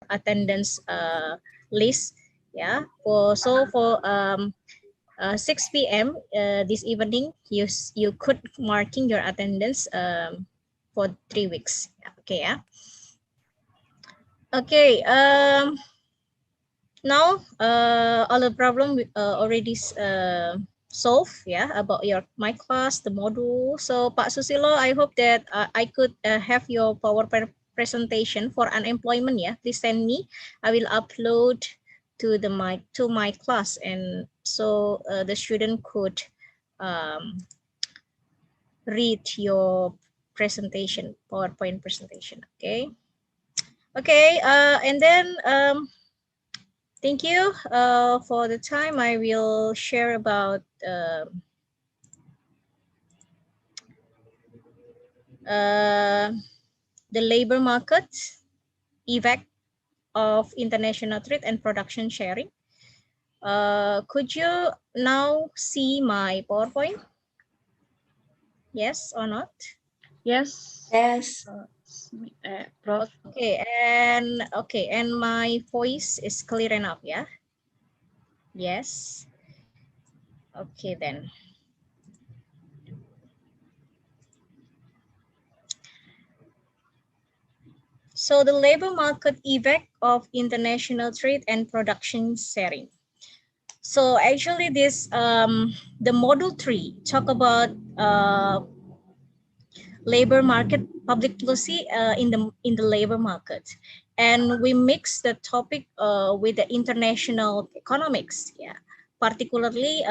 attendance list. Yeah. For 6 p.m. This evening, you could marking your attendance for 3 weeks. Okay. Yeah. Okay. Now all the problem already solved. Yeah, about my class, the module. So Pak Susilo, I hope that I could have your PowerPoint presentation for unemployment. Yeah, please send me. I will upload to my class, and so the student could read your presentation, PowerPoint presentation. Okay. Okay. And then thank you for the time. I will share about the labor market effect of international trade and production sharing. Could you now see my PowerPoint? Yes or not? Yes. Yes. Prof. Okay, and my voice is clear enough, yeah? Yes. Okay then. So the labor market effect of international trade and production sharing. So actually this the module 3 talk about labor market public policy in the labor market, and we mix the topic with the international economics. Yeah, particularly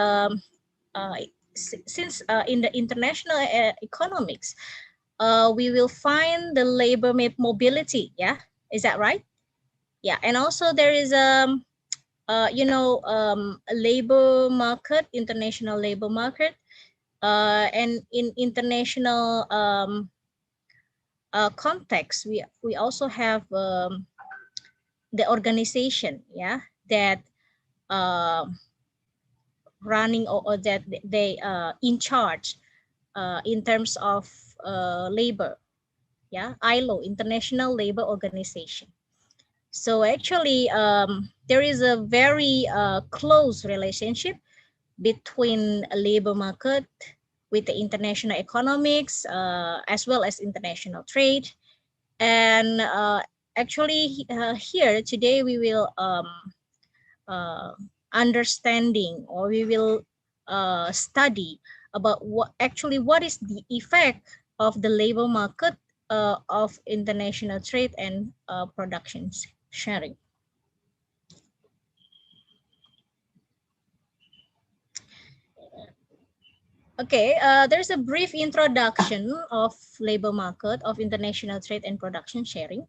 since in the international economics we will find the labor mobility. Yeah, is that right? Yeah, and also there is a labor market, international labor market, and in international context, we also have the organization, yeah, that running or that they in charge in terms of labor, yeah, ILO, International Labor Organization. So actually, there is a very close relationship between a labor market with the international economics as well as international trade. And actually here today we will understanding, or we will study about what is the effect of the labor market of international trade and production sharing. Okay, there's a brief introduction of labor market of international trade and production sharing.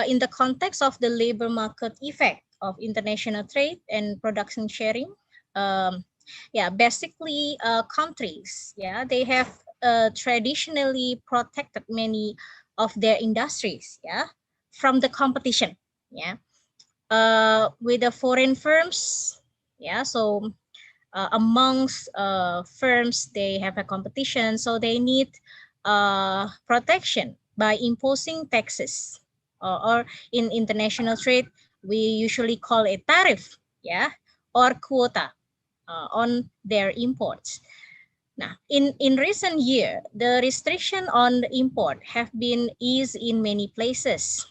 In the context of the labor market effect of international trade and production sharing, yeah, basically countries, yeah, they have traditionally protected many of their industries, yeah, from the competition, yeah, with the foreign firms, yeah. So amongst firms, they have a competition, so they need protection by imposing taxes, or in international trade we usually call it tariff, yeah, or quota on their imports. Now in recent year, the restriction on the import have been eased in many places.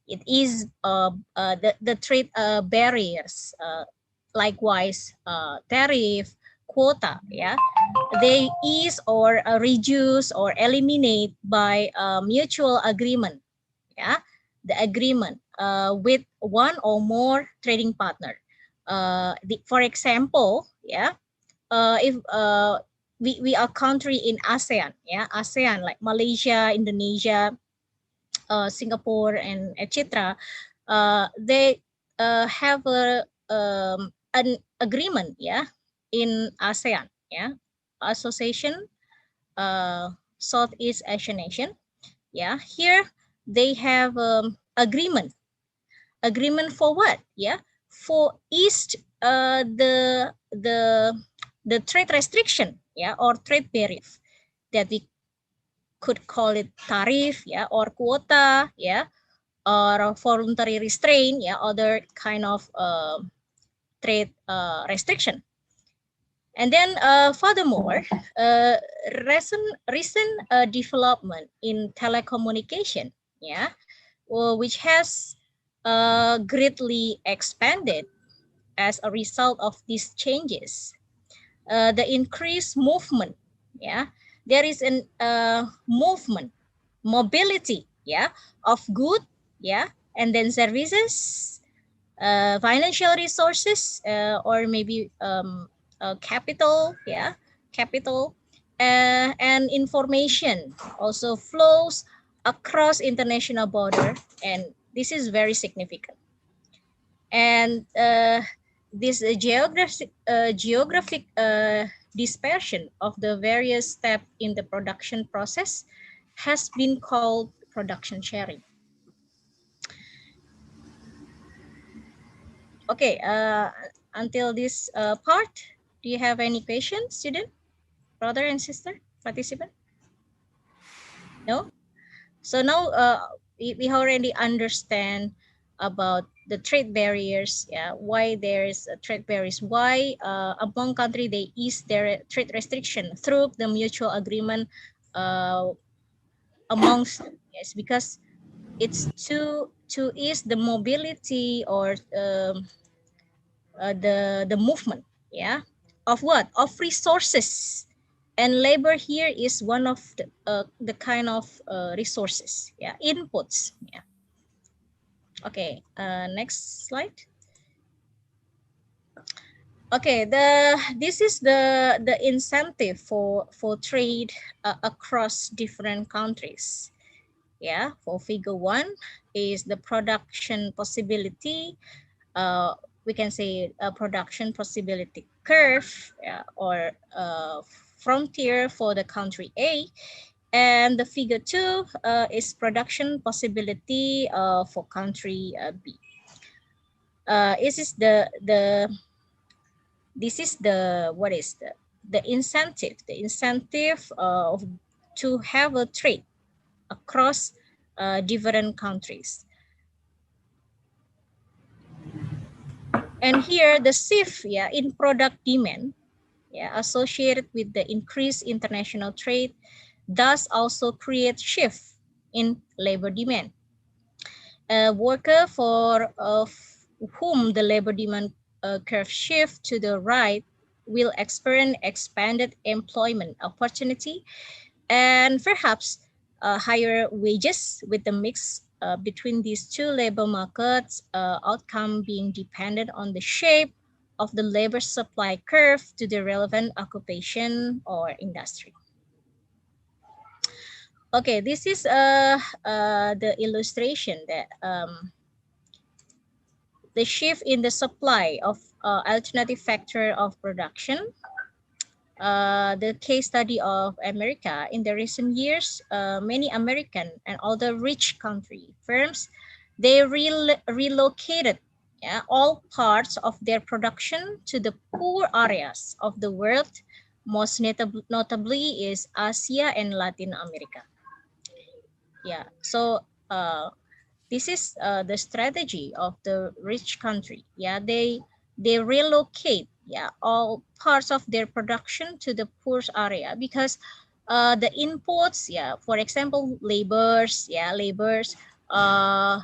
It is the trade barriers, likewise tariff, quota, yeah, they ease or reduce or eliminate by mutual agreement, yeah, the agreement with one or more trading partner. For example, yeah, if we are country in ASEAN, yeah, ASEAN like Malaysia, Indonesia, Singapore, and etc. They have an agreement, yeah, in ASEAN, yeah, Association Southeast Asian Nation, yeah. Here they have agreement for what? Yeah, for east the trade restriction, yeah, or trade barrier that we could call it tariff, yeah, or quota, yeah, or voluntary restraint, yeah, other kind of trade restriction. And then furthermore, recent development in telecommunication, yeah, which has greatly expanded as a result of these changes. The increased movement, yeah, there is an movement, mobility, yeah, of good, yeah, and then services, financial resources, or maybe capital, yeah, capital, and information also flows across international border, and this is very significant. And this geographic dispersion of the various steps in the production process has been called production sharing. Okay, until this part, do you have any questions, student, brother and sister, participant? No? So now we already understand about the trade barriers, yeah, why there's trade barriers, why among country they ease their trade restriction through the mutual agreement amongst them. Yes, because it's to ease the mobility or the movement, yeah, of what, of resources, and labor here is one of the kind of resources, yeah, inputs, yeah. Okay, next slide. Okay, this is the incentive for trade across different countries, yeah. For figure 1 is the production possibility, uh, we can say a production possibility curve, or frontier for the country A. And the figure 2 is production possibility for country B. This is the what is the incentive, to have a trade across different countries. And here the shift, yeah, in product demand, yeah, associated with the increased international trade, thus also create shift in labor demand. A worker for whom the labor demand curve shift to the right will experience expanded employment opportunity and perhaps higher wages, with the mix between these two labor markets outcome being dependent on the shape of the labor supply curve to the relevant occupation or industry. Okay, this is the illustration that the shift in the supply of alternative factor of production. The case study of America in the recent years, many American and other rich country firms, they relocated, yeah, all parts of their production to the poor areas of the world. Most notably is Asia and Latin America. Yeah, so this is the strategy of the rich country. Yeah, they relocate, yeah, all parts of their production to the poor area because the imports, yeah, for example, laborers, yeah, laborers, uh,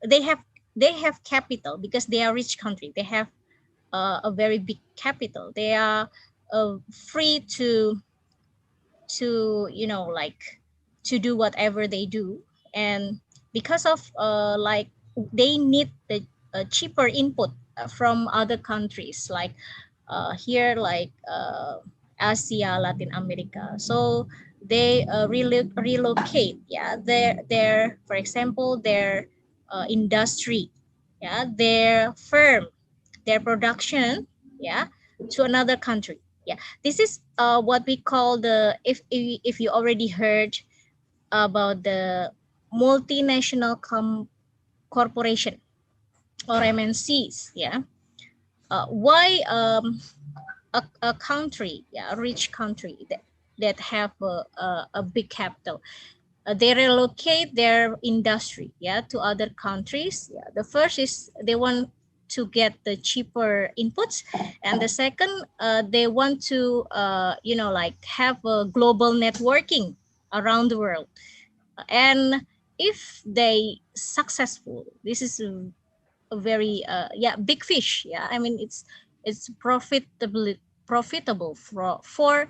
they have they have capital because they are rich country. They have a very big capital. They are free to like to do whatever they do, and because of like they need the cheaper input from other countries like here, like Asia, Latin America. So they relocate, yeah, their for example their industry, yeah, their firm, their production, yeah, to another country. Yeah, this is what we call the, if you already heard about the multinational corporation or MNCs, yeah. Why a country, yeah, a rich country that have a big capital, they relocate their industry, yeah, to other countries. Yeah, the first is they want to get the cheaper inputs, and the second, they want to like have a global networking around the world. And if they successful, this is a very big fish. Yeah, I mean it's profitable for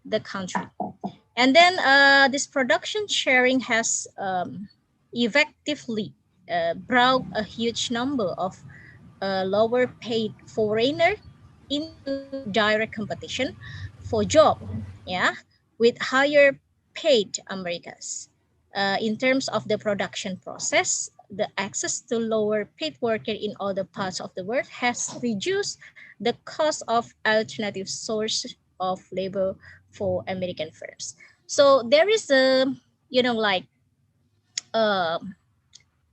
the country. And then this production sharing has effectively brought a huge number of lower paid foreigner into direct competition for job, yeah, with higher paid Americans. In terms of the production process, the access to lower paid worker in other parts of the world has reduced the cost of alternative source of labor for American firms. So there is a like uh,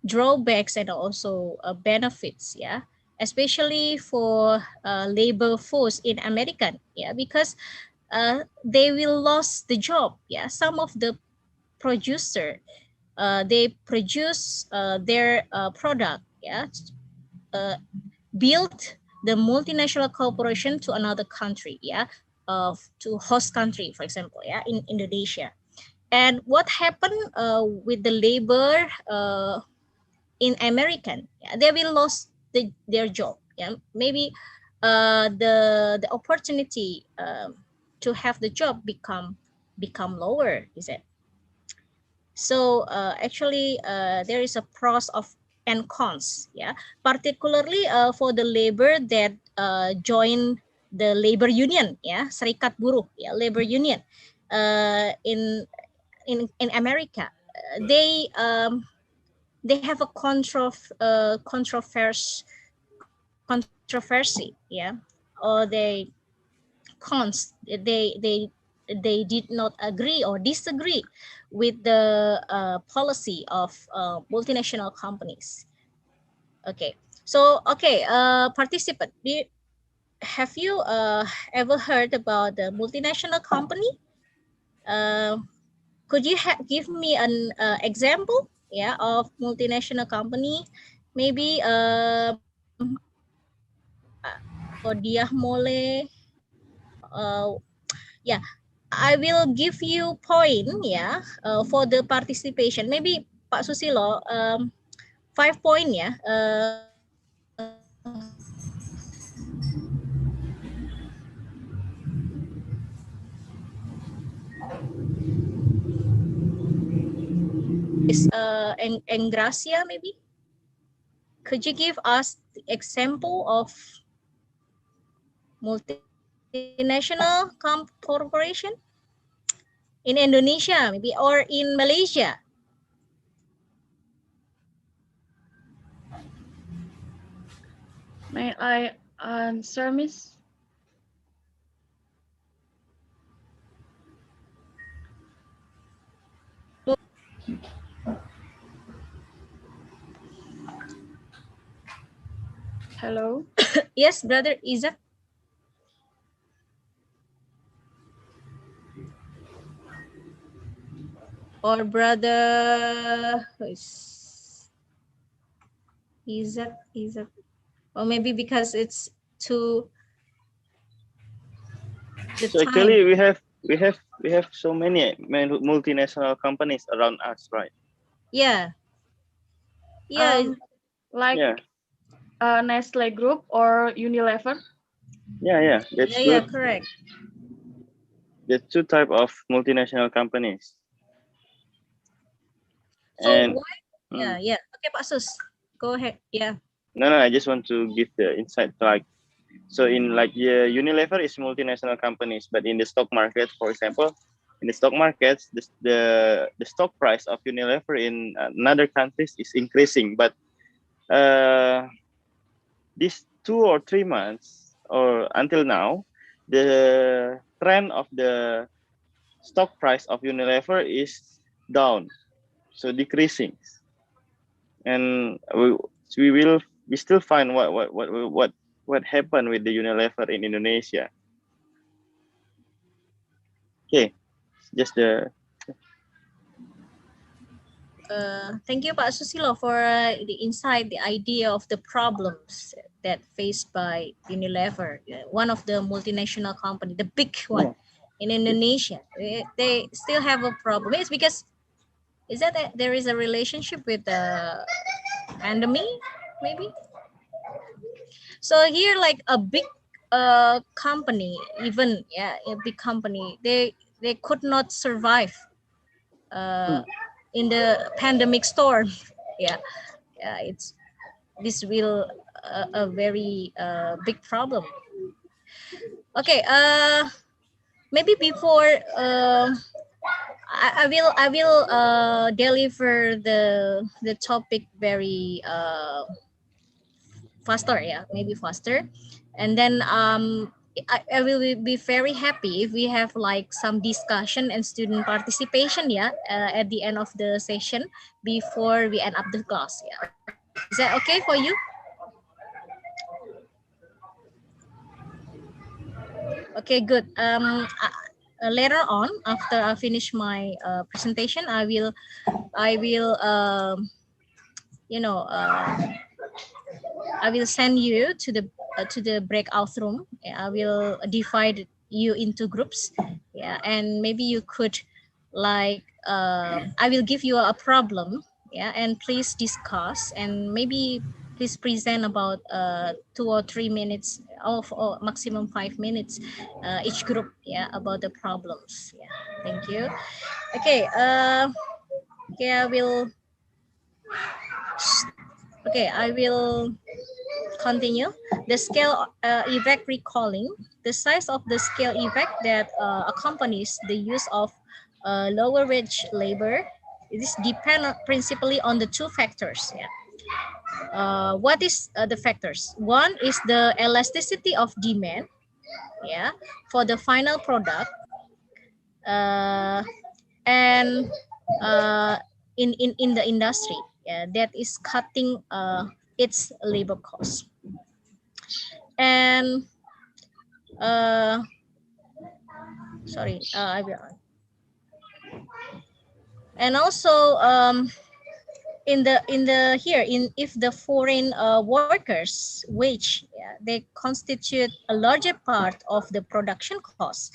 drawbacks and also benefits, yeah, especially for labor force in American, yeah, because they will lose the job. Yeah, some of the producer, they produce their product, yeah, uh, build the multinational corporation to another country, yeah, to host country, for example, yeah, in Indonesia. And what happened with the labor in American, yeah, they will lose their job. Yeah, maybe the opportunity to have the job become lower, is it? So actually, there is a pros of and cons. Yeah, particularly for the labor that join the labor union. Yeah, serikat buruh. Yeah, labor union. In America, they have a controversy. Yeah, or they did not agree or disagree with the policy of multinational companies. Okay, so okay, participant, have you ever heard about the multinational company? Uh, could you give me an example, yeah, of multinational company? Maybe Odiah Mole. Yeah, I will give you point, yeah, for the participation. Maybe Pak Susilo, 5 point, yeah. Is Engracia maybe? Could you give us the example of multinational corporation in Indonesia maybe or in Malaysia? May I answer, Miss? Hello. Yes, brother Isaac. Or brother Isaac. Or maybe because it's too the So time. actually, we have so many multinational companies around us, right? Yeah. Yeah. Like Yeah, Nestle Group or Unilever. yeah. That's Yeah, good. correct. There's two type of multinational companies, So and why? mm, Yeah. Okay, Pak Sus, go ahead. Yeah. no. I just want to give the insight. Like, so in like Unilever is multinational companies, but in the stock market, for example, in the stock markets, the stock price of Unilever in another countries is increasing, but uh, these 2 or 3 months or until now, the trend of the stock price of Unilever is down, so decreasing, and we still find what happened with the Unilever in Indonesia. Okay, just the Thank you, Pak Susilo, for the insight, the idea of the problems that faced by Unilever, one of the multinational company, the big one in Indonesia. They still have a problem. It's because is that there is a relationship with the pandemic, maybe? So here, like a big company, even a big company, they could not survive in the pandemic storm. Yeah, it's this will a very big problem. Okay, maybe before I will deliver the topic very faster, maybe faster, and then I will be very happy if we have like some discussion and student participation at the end of the session before we end up the class. Is that okay for you? Okay, good. Later on, after I finish my presentation, I will you know I will send you to the breakout room. I will divide you into groups. Yeah, and maybe you could like I will give you a problem. Yeah, and please discuss and maybe please present about 2 or 3 minutes or maximum 5 minutes each group. Yeah, about the problems. Yeah, thank you. Okay. Okay, I will continue. The scale effect recalling, the size of the scale effect that accompanies the use of lower wage labor. This depends principally on the two factors. Yeah. What is the factors? One is the elasticity of demand, yeah, for the final product, uh, and uh, in the industry, yeah, that is cutting its labor cost. And sorry, I will. And also in the here in if the foreign workers wage, they constitute a larger part of the production cost,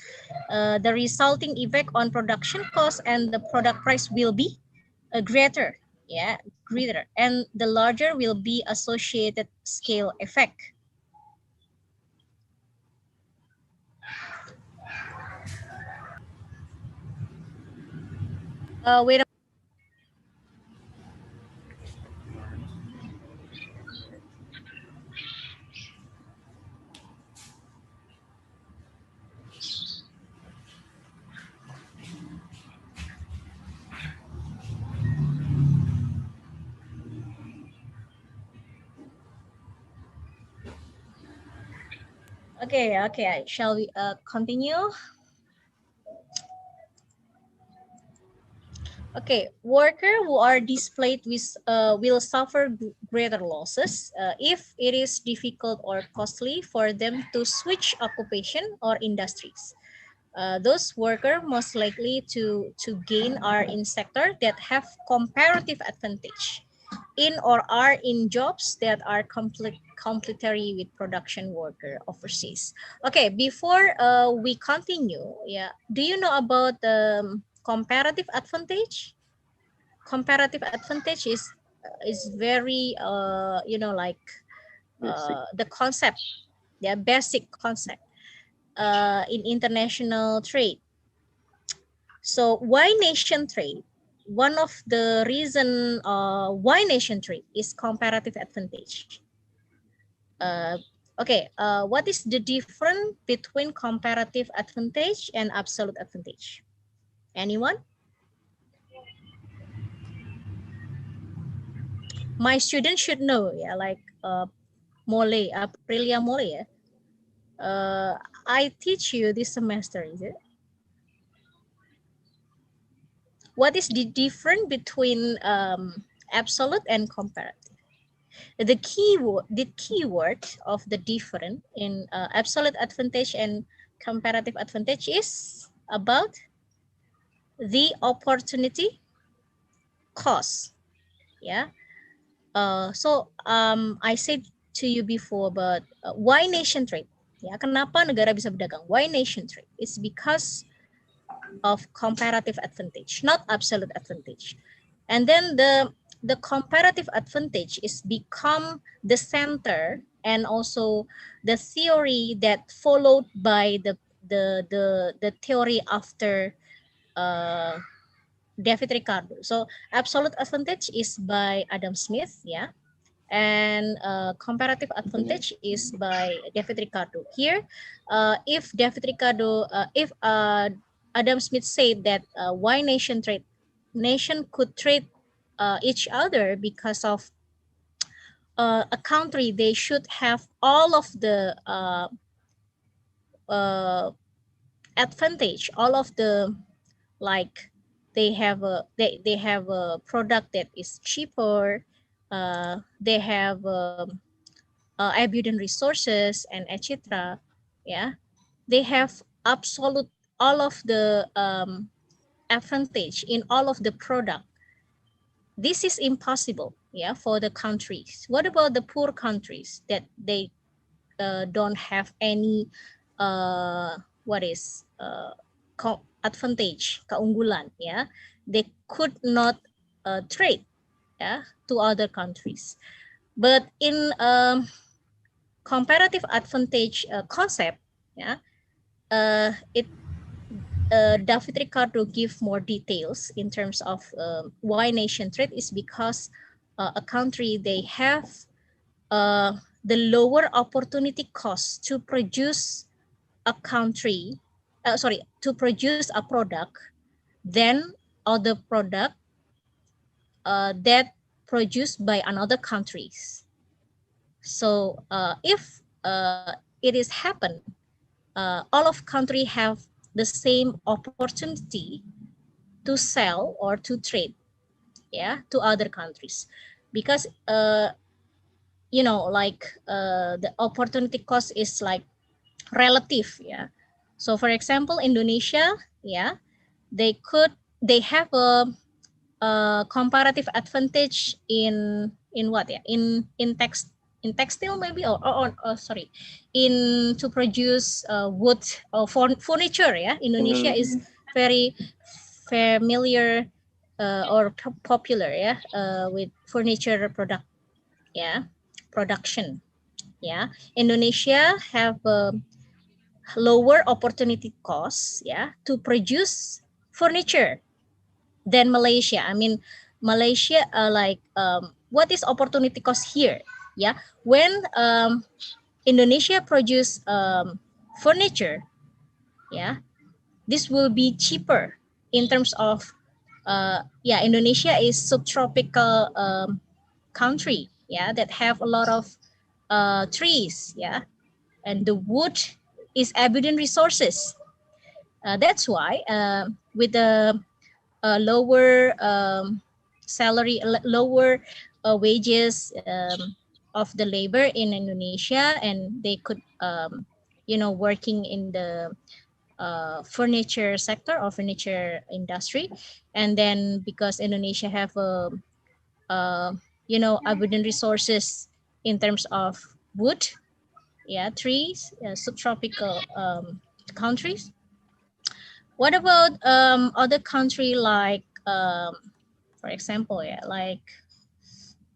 the resulting effect on production cost and the product price will be greater, greater, and the larger will be associated scale effect. Wait. Okay. Shall we continue? Okay, worker who are displaced with will suffer greater losses if it is difficult or costly for them to switch occupation or industries. Those workers most likely to gain are in sector that have comparative advantage in or are in jobs that are complementary with production worker overseas. Okay, before we continue, do you know about the comparative advantage? Comparative advantage is very like the concept, the basic concept in international trade. So why nation trade? One of the reason why nation trade is comparative advantage. Uh, okay, what is the difference between comparative advantage and absolute advantage? Anyone? My students should know, like Mole, Aprilia Mole, I teach you this semester, is it? What is the difference between absolute and comparative? The keyword of the difference in absolute advantage and comparative advantage is about the opportunity, costs. Yeah. I said to you before, but why nation trade? Ya, kenapa negara bisa berdagang? Why nation trade? It's because of comparative advantage, not absolute advantage. And then the comparative advantage is become the center and also the theory that followed by the theory after David Ricardo. So absolute advantage is by Adam Smith, yeah, and comparative advantage is by David Ricardo. Here, if David Ricardo, if Adam Smith said that why nation could trade each other because of a country, they should have all of the uh, advantage, all of the, like, they have a product that is cheaper, they have abundant resources and etc. Yeah, they have absolute all of the advantage in all of the product. This is impossible, yeah, for the countries. What about the poor countries that they don't have any what is advantage, keunggulan, yeah, they could not trade, yeah, to other countries. But in comparative advantage concept, yeah, it David Ricardo give more details in terms of why nation trade is because a country, they have uh, the lower opportunity cost to produce a country, to produce a product than other product that produced by another countries. So if it is happen, all of country have the same opportunity to sell or to trade, yeah, to other countries, because like the opportunity cost is like relative, yeah. So for example, Indonesia, yeah, they have a comparative advantage in what, yeah, in textile maybe, or sorry, in to produce wood or furniture, yeah. Indonesia is very familiar or popular, yeah, with furniture product, yeah, production, yeah. Indonesia have lower opportunity costs, yeah, to produce furniture than Malaysia. I mean, Malaysia, what is opportunity cost here? Yeah, when Indonesia produce furniture, yeah, this will be cheaper in terms of, yeah, Indonesia is subtropical country, yeah, that have a lot of trees, yeah, and the wood is abundant resources. That's why with the lower salary, lower wages of the labor in Indonesia, and they could, working in the furniture sector or furniture industry, and then because Indonesia have uh, abundant resources in terms of wood, yeah, trees, subtropical countries. What about other country like, for example, yeah, like,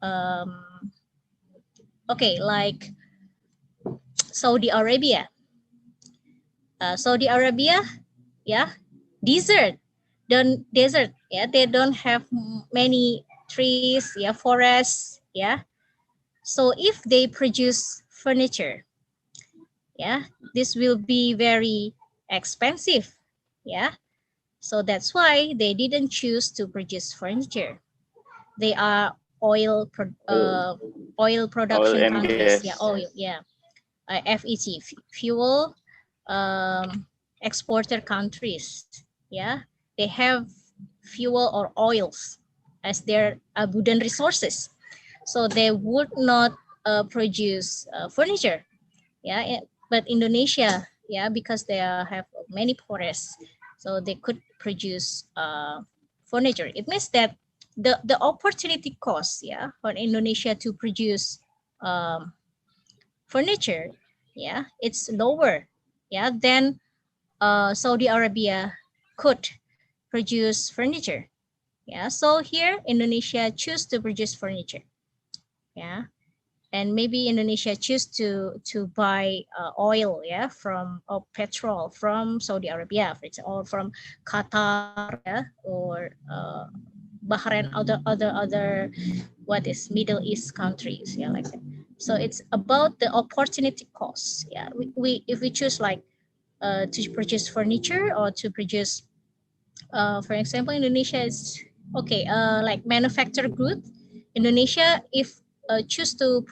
um, okay, like Saudi Arabia. Saudi Arabia, yeah, desert, yeah, they don't have many trees, yeah, forests, yeah. So if they produce furniture, yeah, this will be very expensive, yeah. So that's why they didn't choose to produce furniture. They are oil Oil production and countries. gas. Yeah, oil. Yeah, FET, fuel exporter countries. Yeah, they have fuel or oils as their abundant resources, so they would not produce furniture. Yeah, but Indonesia, yeah, because they have many forests, so they could produce furniture. It means that the opportunity cost, yeah, for Indonesia to produce furniture, yeah, it's lower, yeah, than Saudi Arabia could produce furniture. Yeah, so here Indonesia choose to produce furniture. Yeah, and maybe Indonesia choose to buy oil, yeah, from or petrol from Saudi Arabia, for example, or from Qatar, yeah, or Bahrain, other what is Middle East countries, yeah, like that. So it's about the opportunity cost. Yeah, we if we choose like to produce furniture or to produce for example, Indonesia is okay. Like manufacture good, Indonesia if choose to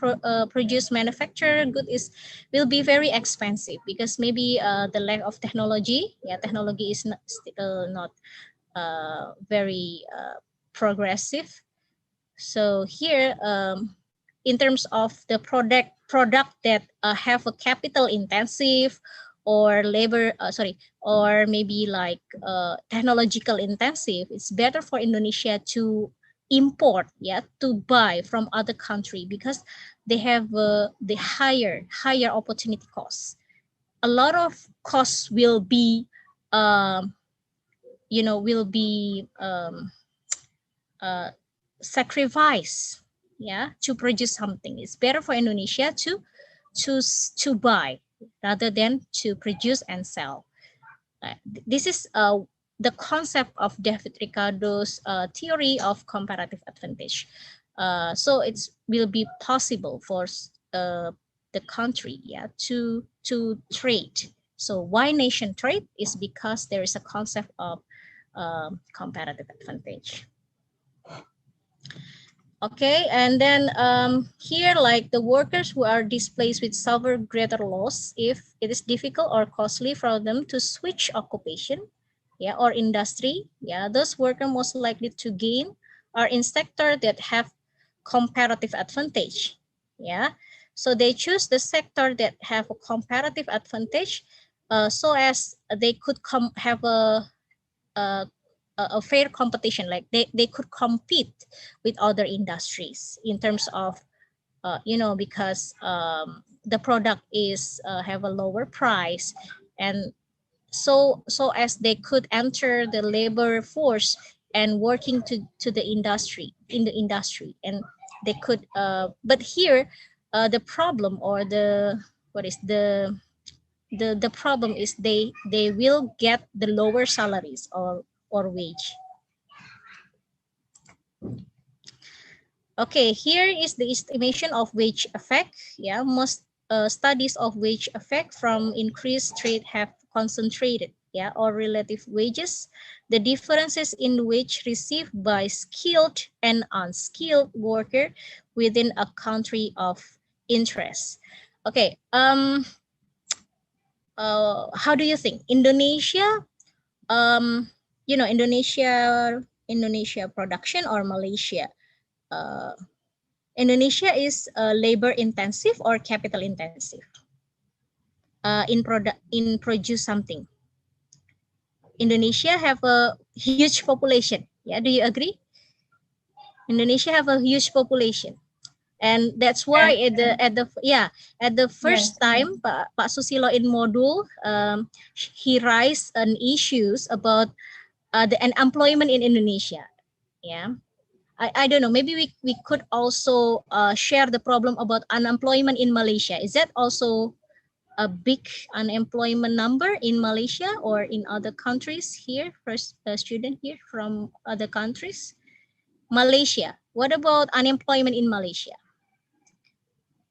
produce manufacture good is will be very expensive because maybe the lack of technology. Yeah, technology is not, still not very progressive. So here, in terms of the product that have a capital intensive or labor, sorry, or maybe like technological intensive, it's better for Indonesia to import, yeah, to buy from other country because they have the higher opportunity costs. A lot of costs will be, um, will be uh, sacrifice, yeah, to produce something. It's better for Indonesia to choose to buy rather than to produce and sell. This is the concept of David Ricardo's theory of comparative advantage. So it will be possible for the country, yeah, to trade. So why nation trade is because there is a concept of comparative advantage. Okay, and then here, like the workers who are displaced with suffer greater loss if it is difficult or costly for them to switch occupation, yeah, or industry. Yeah, those workers most likely to gain are in sector that have comparative advantage. Yeah, so they choose the sector that have a comparative advantage, so as they could have a a fair competition, like they could compete with other industries in terms of because the product is have a lower price, and so as they could enter the labor force and working to the industry in the industry, and they could but here the problem or the what is the problem is they will get the lower salaries or wage. Okay, here is the estimation of wage effect. Yeah, most studies of wage effect from increased trade have concentrated, yeah, or relative wages, the differences in wage received by skilled and unskilled worker within a country of interest. Okay, how do you think Indonesia, Indonesia production or Malaysia? Uh, Indonesia is labor intensive or capital intensive in produce something. Indonesia have a huge population. Yeah, do you agree? Indonesia have a huge population, and that's why at the first time Pak Susilo in Modul, he raised an issues about the unemployment in Indonesia. Yeah. I don't know, maybe we could also share the problem about unemployment in Malaysia. Is that also a big unemployment number in Malaysia or in other countries here? First student here from other countries. Malaysia, what about unemployment in Malaysia?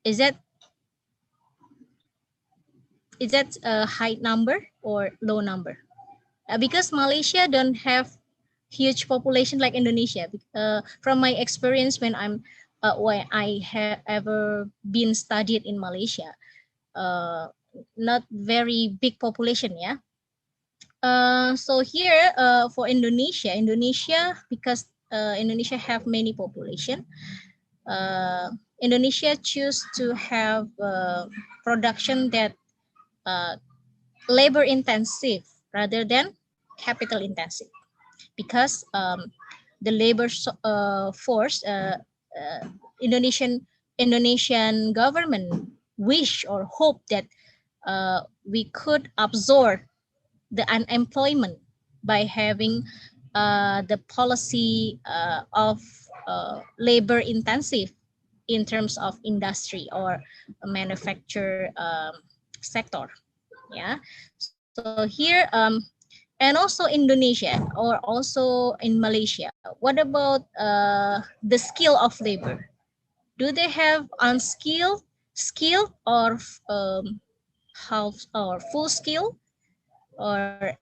Is that a high number or low number? Because Malaysia don't have huge population like Indonesia. From my experience when I have ever been studied in Malaysia, not very big population, yeah. So here for Indonesia because Indonesia have many population. Indonesia choose to have production that labor intensive rather than capital intensive, because the labor force, Indonesian government wish or hope that we could absorb the unemployment by having the policy of labor intensive in terms of industry or manufacture sector. Yeah. So here and also Indonesia or also in Malaysia, what about the skill of labor? Do they have unskilled, skilled, or half or full skill, or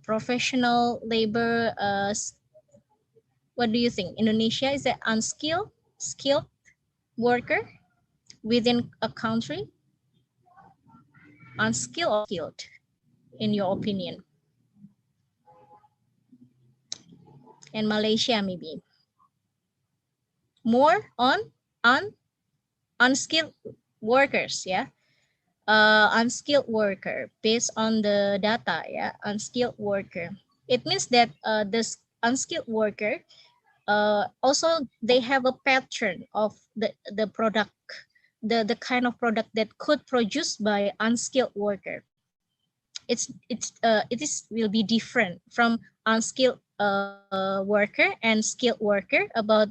professional labor? What do you think? Indonesia is an unskilled, skilled worker within a country, unskilled or skilled, in your opinion? And Malaysia maybe more on un unskilled workers, yeah. Unskilled worker based on the data, yeah. Unskilled worker, it means that this unskilled worker also they have a pattern of the product, the kind of product that could produced by unskilled worker. It is will be different from unskilled worker and skilled worker about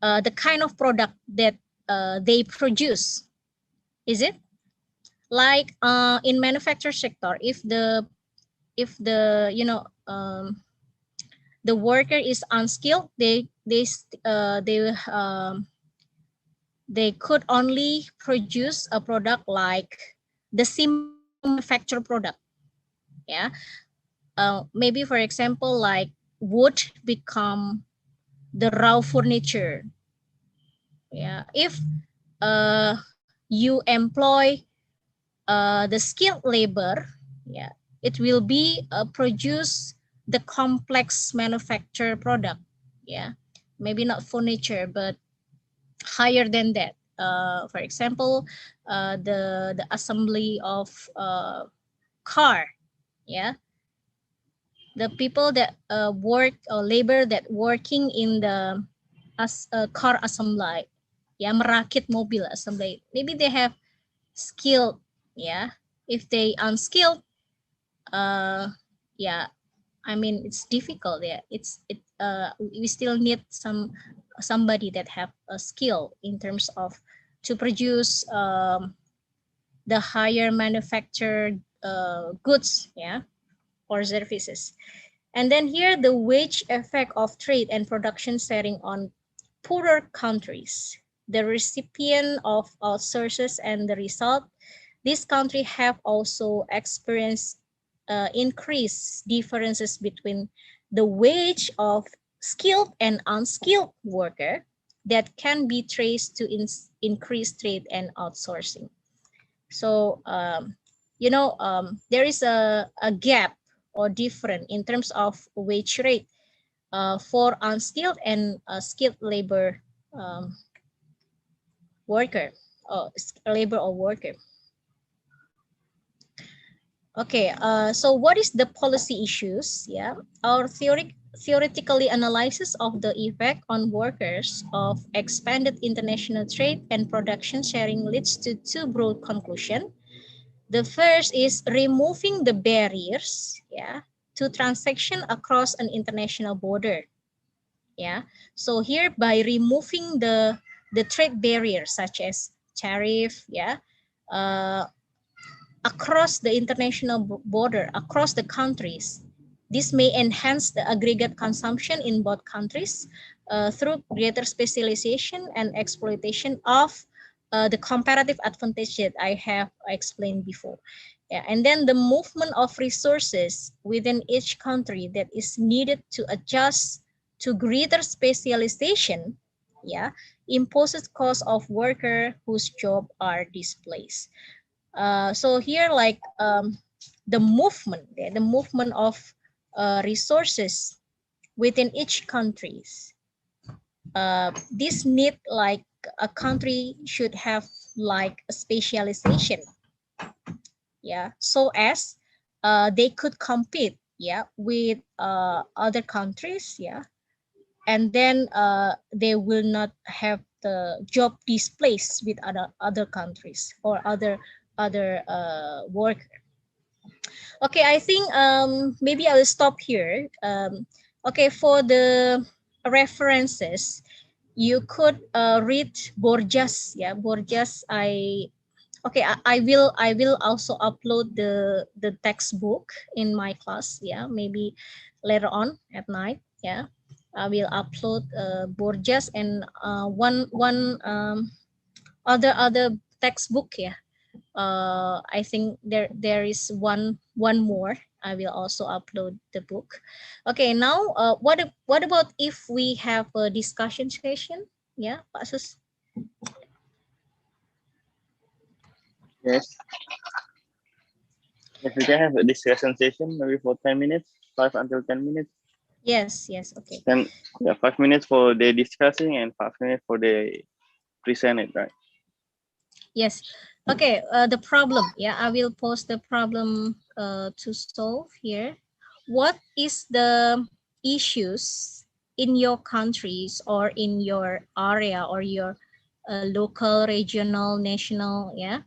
the kind of product that they produce. Is it like in manufacture sector, if the the worker is unskilled, they could only produce a product like the simple manufacture product, yeah. Maybe for example like wood become the raw furniture, yeah. If you employ the skilled labor, yeah, it will be produce the complex manufacture product, yeah. Maybe not furniture but higher than that. For example, the assembly of car, yeah. The people that work or labor that working in the car assembly, yeah, merakit mobil assembly, maybe they have skill, yeah. If they unskilled, yeah, I mean it's difficult, yeah. We still need somebody that have a skill in terms of to produce the higher manufactured goods, yeah, or services. And then here the wage effect of trade and production sharing on poorer countries, the recipient of outsources and the result. This country have also experienced increased differences between the wage of skilled and unskilled worker that can be traced to increased trade and outsourcing. So, there is a gap or different in terms of wage rate for unskilled and skilled labor worker or labor or worker. Okay, so what is the policy issues? Yeah, our theoretically analysis of the effect on workers of expanded international trade and production sharing leads to two broad conclusions. The first is removing the barriers, yeah, to transaction across an international border. Yeah, so here by removing the trade barriers such as tariff, yeah, across the international border, across the countries. This may enhance the aggregate consumption in both countries through greater specialization and exploitation of the comparative advantage that I have explained before. Yeah, and then the movement of resources within each country that is needed to adjust to greater specialization, yeah, imposes cost of worker whose job are displaced. So here like the movement of resources within each countries, this need like a country should have like a specialization, yeah, so as they could compete, yeah, with other countries, yeah, and then they will not have the job displaced with other countries or other work. Okay, I think maybe I will stop here. Okay, for the references, you could read Borges. Yeah, Borges. I will also upload the textbook in my class. Yeah, maybe later on at night. Yeah, I will upload Borges and one other textbook. Yeah, I think there is one more. I will also upload the book. Okay, now what about if we have a discussion session? Yeah, Pak Sus. Yes. If we can have a discussion session, maybe for 10 minutes, 5 until 10 minutes. Yes, okay. Then, yeah, 5 minutes for the discussing and 5 minutes for the present it, right? Yes. Okay, the problem. Yeah, I will post the problem to solve here. What is the issues in your countries or in your area or your local, regional, national, yeah,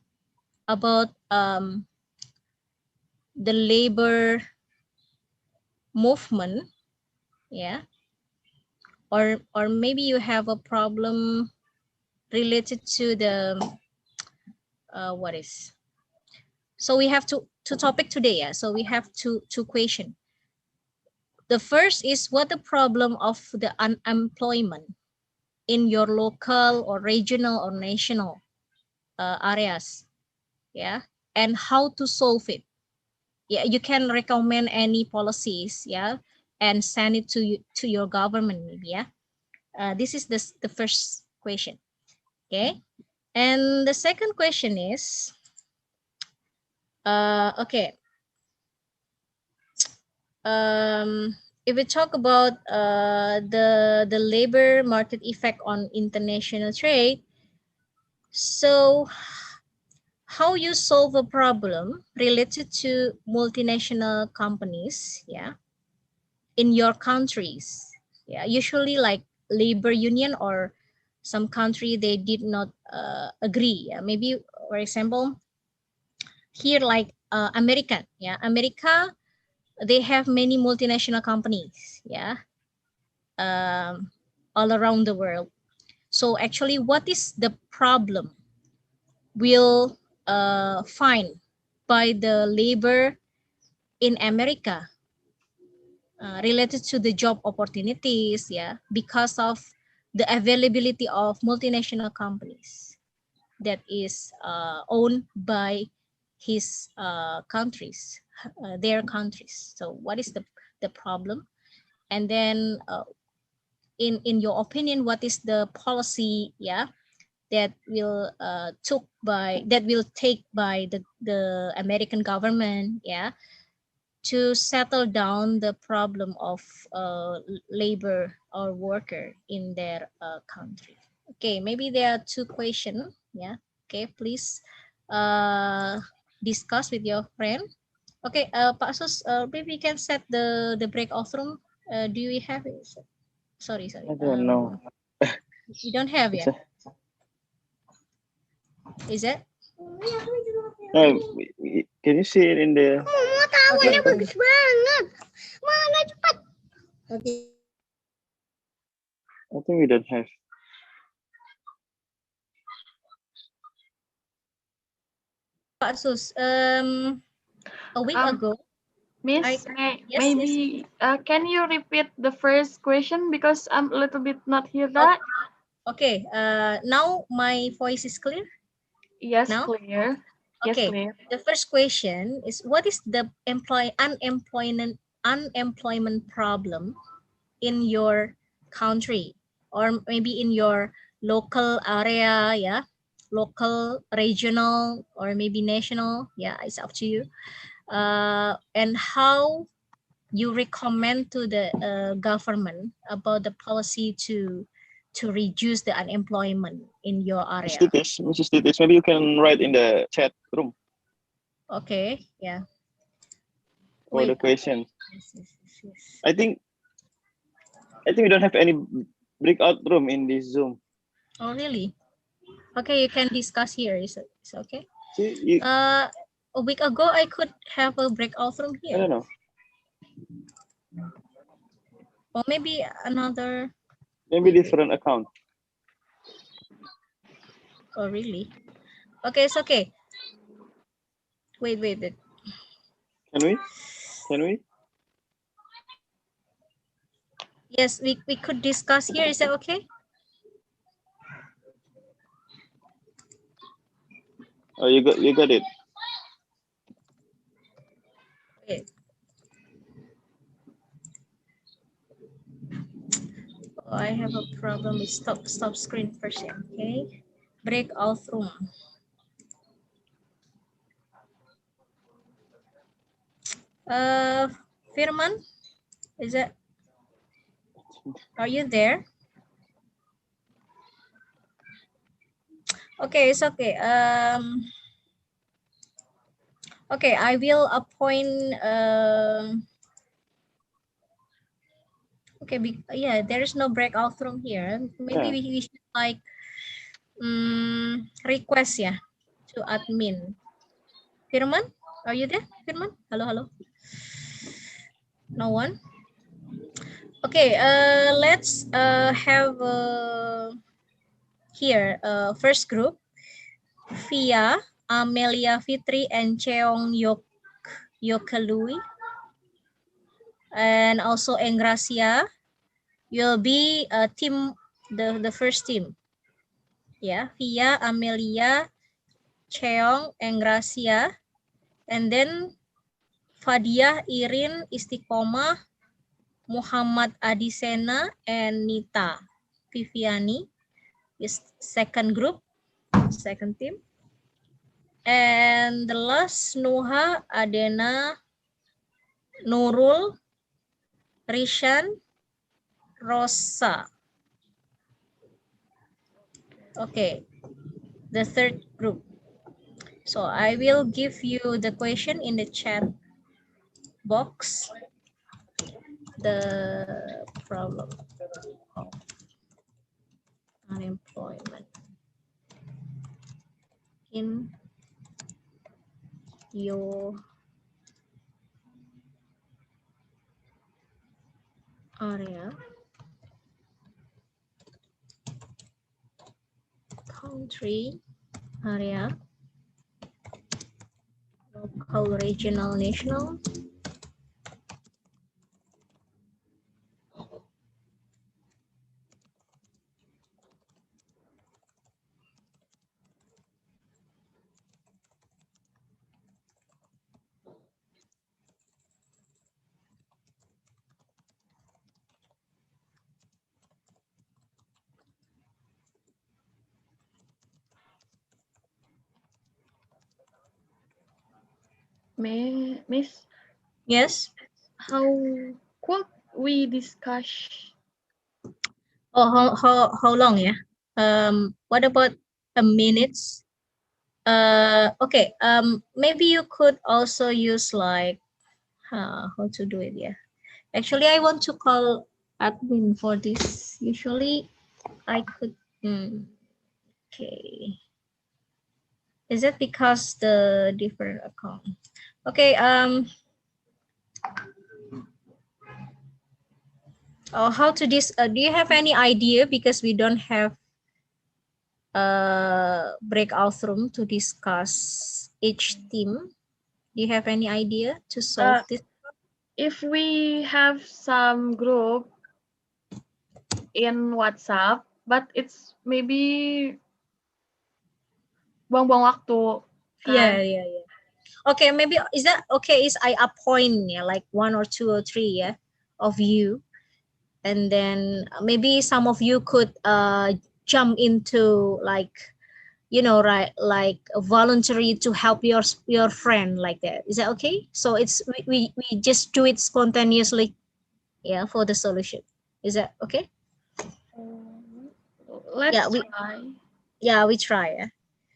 about the labor movement, yeah, or maybe you have a problem related to the what is. So we have two topic today, yeah. So we have two question. The first is what the problem of the unemployment in your local or regional or national areas, yeah, and how to solve it. Yeah, you can recommend any policies, yeah, and send it to your government, maybe, yeah. This is the first question, okay. And the second question is, okay, if we talk about the labor market effect on international trade, so how you solve a problem related to multinational companies, yeah, in your countries, yeah, usually like labor union or some country they did not agree, yeah, maybe for example here like American, yeah, America, they have many multinational companies, yeah, um, all around the world. So actually, what is the problem will find by the labor in America related to the job opportunities, yeah, because of the availability of multinational companies that is owned by his countries, their countries. So what is the problem? And then in your opinion, what is the policy, yeah, that will take by the American government, yeah, to settle down the problem of labor or worker in their country. Okay, maybe there are two questions, yeah. Okay, please uh, discuss with your friend. Okay, Pak Sus, maybe you can set the breakout room. Do you have it? Sorry. I don't know. You don't have, It's yeah? a, Is it? no, can you see it in the Okay. laptop? Banget. Mana cepat? Okay. I think we don't have. Pak Sus, a week Um, ago, Miss, yes. maybe can you repeat the first question because I'm a little bit not hear Oh, that. okay. Now my voice is clear. Yes, Now, clear. Yes, okay. clear. The first question is, what is the unemployment problem in your country or maybe in your local area, yeah, local, regional, or maybe national, yeah, it's up to you. And how you recommend to the government about the policy to reduce the unemployment in your area. Mrs. Titis, maybe you can write in the chat room Okay, yeah. or the Wait. question. Yes. I think I think we don't have any breakout room in this Zoom. Oh, really? Okay, you can discuss here. Is it okay? See, you, A week ago, I could have a breakout room I here. don't know. Or maybe another. Maybe different account. Oh, really? Okay, it's okay. Wait. Can we? Can we? Yes, we could discuss here. Is that okay? Oh, you got it. Wait. Oh, I have a problem with stop screen first. Okay. Breakout room. Firman, is it? Are you there? Okay, it's okay. Okay, I will appoint. Okay, yeah, there is no breakout room here. Maybe we should like request to admin. Firman, are you there? Firman, hello. No one. Okay, let's have here first group. Via, Amelia Fitri, and Cheong Yokelui, and also Engracia will be a team, the first team. Yeah, Via, Amelia, Cheong, Engracia, and then Fadia, Irin, Istiqomah, Muhammad Adisena, and Nita Viviani is second group, second team. And the last Nuha, Adena, Nurul, Rishan, Rosa. Okay, the third group. So I will give you the question in the chat box. The problem of unemployment in your area, country, area, local, regional, national. Miss, Yes. how could we discuss? Oh, how long? Yeah. What about a minutes? Okay. Maybe you could also use like how to do it. Yeah. Actually, I want to call admin for this. Usually, I could. Okay. Is it because the different account? Okay. Oh, how to this? Do you have any idea? Because we don't have breakout room to discuss each team. Do you have any idea to solve this? If we have some group in WhatsApp, but it's maybe buang-buang waktu. Yeah. Okay, maybe is that okay? Is I appoint like 1 or 2 or 3 of you, and then maybe some of you could jump into like right, like voluntary to help your friend like that. Is that okay? So it's we just do it spontaneously, for the solution. Is that okay? Let's Yeah, try. we try.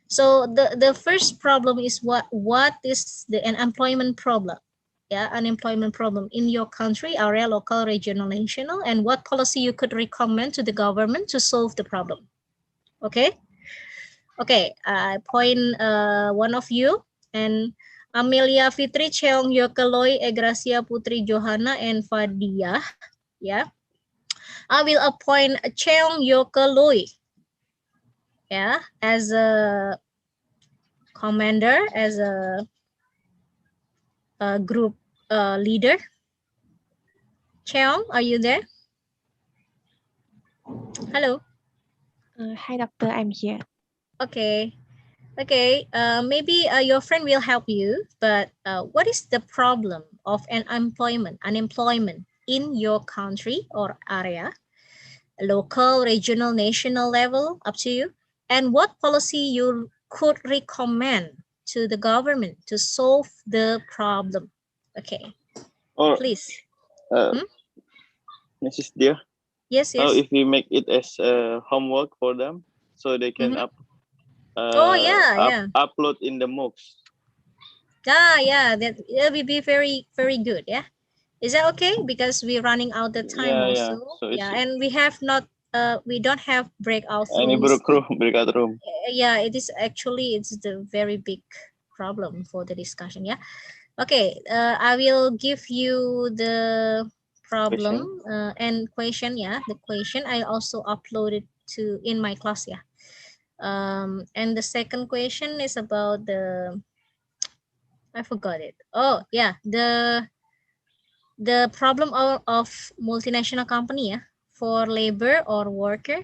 So the first problem is what is the unemployment problem? yeah, unemployment problem in your country, area, local, regional, national, and what policy you could recommend to the government to solve the problem. Okay. Okay, I point one of you, and Amelia Fitri, Cheong Yokeloy, Egracia Putri Johanna, and Fadia. Yeah, I will appoint Cheong Yokeloy, yeah, as a commander, as a group leader. Cheong, are you there? Hello. Hi, doctor. I'm here. Okay. Okay, maybe your friend will help you, but what is the problem of unemployment in your country or area, local, regional, national level, up to you, and what policy you could recommend to the government to solve the problem? Okay, Or please. Mrs. Dear, Yes, how yes. if we make it as homework for them, so they can Oh, yeah. upload in the MOOCs. Yeah, that will be very, very good. Yeah. Is that okay? Because we're running out of time Yeah. also. So Yeah, it's and we have not we don't have breakout any rooms. breakout room. Yeah, it is actually it's the very big problem for the discussion. Yeah. Okay, I will give you the problem and question. Yeah, the question I also uploaded to in my class. Yeah. And the second question is about the I forgot it. Oh yeah, the problem of multinational company, yeah, for labor or worker,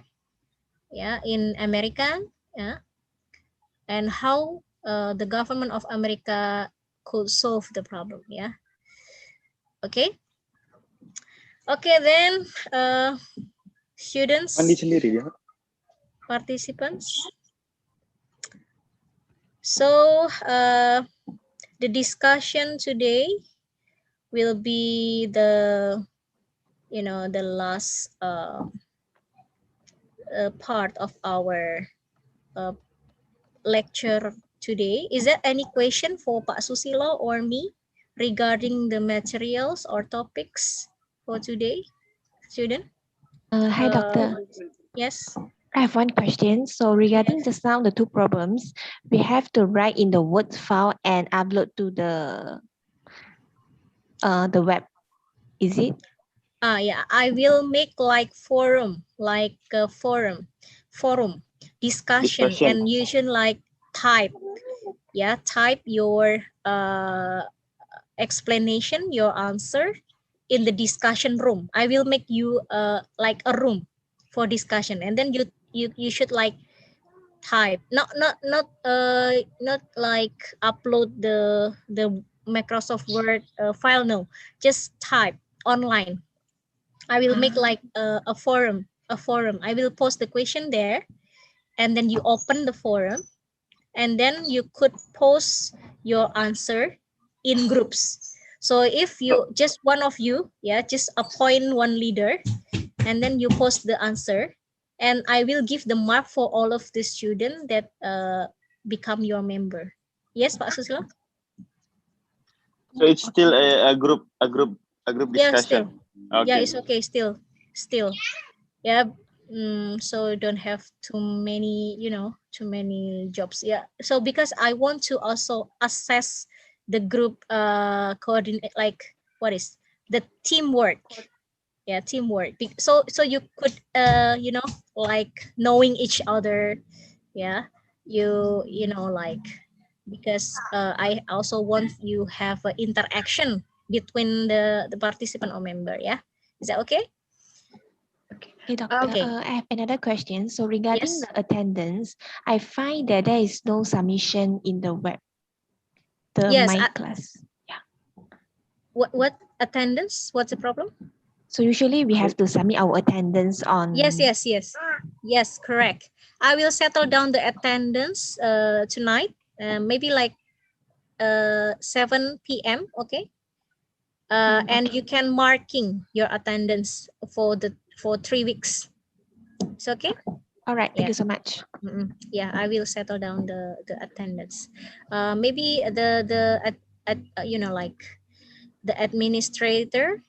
yeah, in America, yeah, and how the government of America could solve the problem, yeah. Okay. Okay, then students, Mandi sendiri ya. participants. So the discussion today will be the the last part of our lecture today. Is there any question for Pak Susilo or me regarding the materials or topics for today, student? Hi, doctor. Yes. I have one question. So regarding Yes. just now, the two problems, we have to write in the Word file and upload to the web. Is it? Yeah, I will make like forum discussion, and you should like type your explanation, your answer in the discussion room. I will make you like a room for discussion, and then you should like type, not like upload the Microsoft Word file. No, just type online. I will make like a forum. I will post the question there, and then you open the forum, and then you could post your answer in groups. So if you just one of you, yeah, just appoint one leader, and then you post the answer, and I will give the mark for all of the students that become your member. Yes, Pak Susilo? So it's still a group Yeah, discussion. still. Okay. Yeah, it's okay. Still. Yeah. So don't have too many jobs. Yeah. So because I want to also assess the group coordinate, like what is the teamwork. Yeah, teamwork. So you could like knowing each other. Yeah. Like, because I also want you have an interaction between the participant or member. Yeah. Is that okay? Hey, doctor, Okay. I have another question. So regarding Yes. the attendance, I find that there is no submission in the web, Yes. my class. Yeah. What attendance? What's the problem? So usually we have to submit our attendance on. Yes, correct. I will settle down the attendance tonight, maybe like 7 p.m. Okay. And you can marking your attendance for 3 weeks. It's okay. All right. Thank you so much. Yeah, I will settle down the attendance. Maybe like the administrator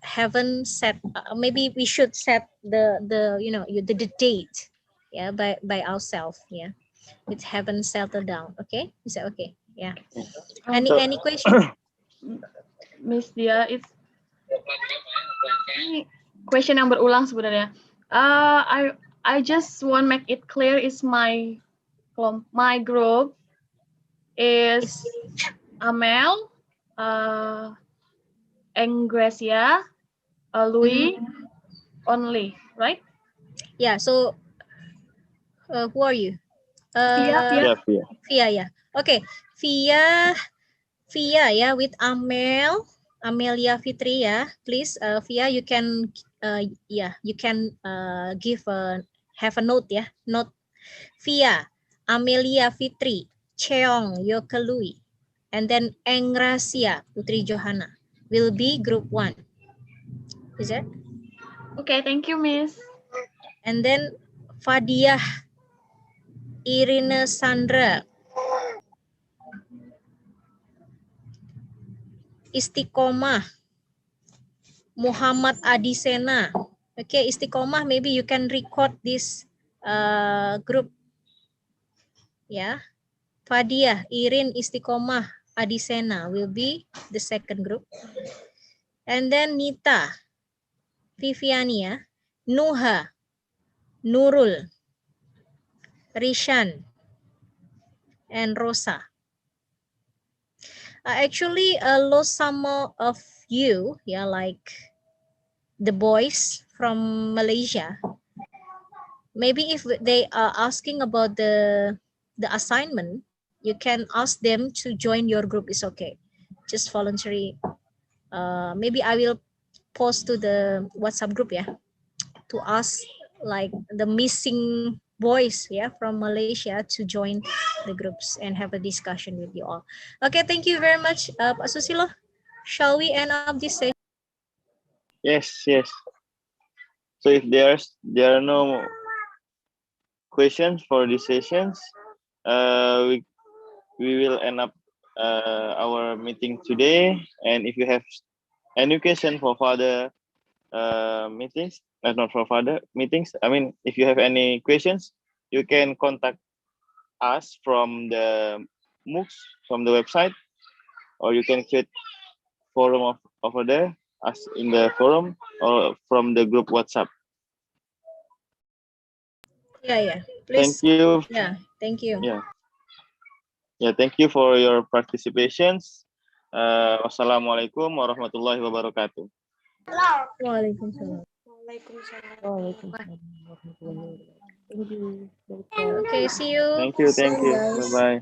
haven't set, maybe we should set the you know the date, yeah, by ourselves, yeah. It haven't settled down. Okay, is that okay? Yeah. Um, So- Any question? Miss Dia, it's ini question yang berulang sebenarnya. I just want make it clear is my group is Amel, Engresia, Louis, only, right? Yeah. So who are you? Via. Yeah, yeah. Via, yeah. Okay, Via, yeah, with Amelia Fitri, yeah. Please, Via, you can, yeah, you can give have a note, yeah, note. Via, Amelia Fitri, Cheong Yokelui, and then Engracia Putri Johanna will be group 1. Is that? Okay, thank you, Miss. And then Fadiah Irina Sandra, Istiqomah Muhammad Adisena. Okay, Istiqomah, maybe you can record this group. Yeah. Fadiah, Irin, Istiqomah, Adisena will be the second group. And then Nita, Viviania, Nuha, Nurul, Rishan, and Rosa. I actually lost some of you, yeah, like the boys from Malaysia. Maybe if they are asking about the assignment, you can ask them to join your group, is okay. Just voluntary. Maybe I will post to the WhatsApp group, yeah, to ask like the missing boys, yeah, from Malaysia to join the groups and have a discussion with you all. Okay, thank you very much, Pak Susilo. Shall we end up this session? Yes, yes. So if there are no questions for these sessions, we will end up our meeting today. And if you have any question for further meetings, not for further meetings, I mean, if you have any questions, you can contact us from the MOOCs, from the website, or you can create forum over there, as in the forum, or from the group WhatsApp. Yeah. Please. Thank you. Yeah, thank you. Yeah, thank you for your participations. Wassalamualaikum warahmatullahi wabarakatuh. Waalaikumsalam. Okay, see you. Thank you. soon, guys. Bye-bye.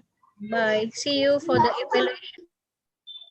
Bye. See you for the evaluation.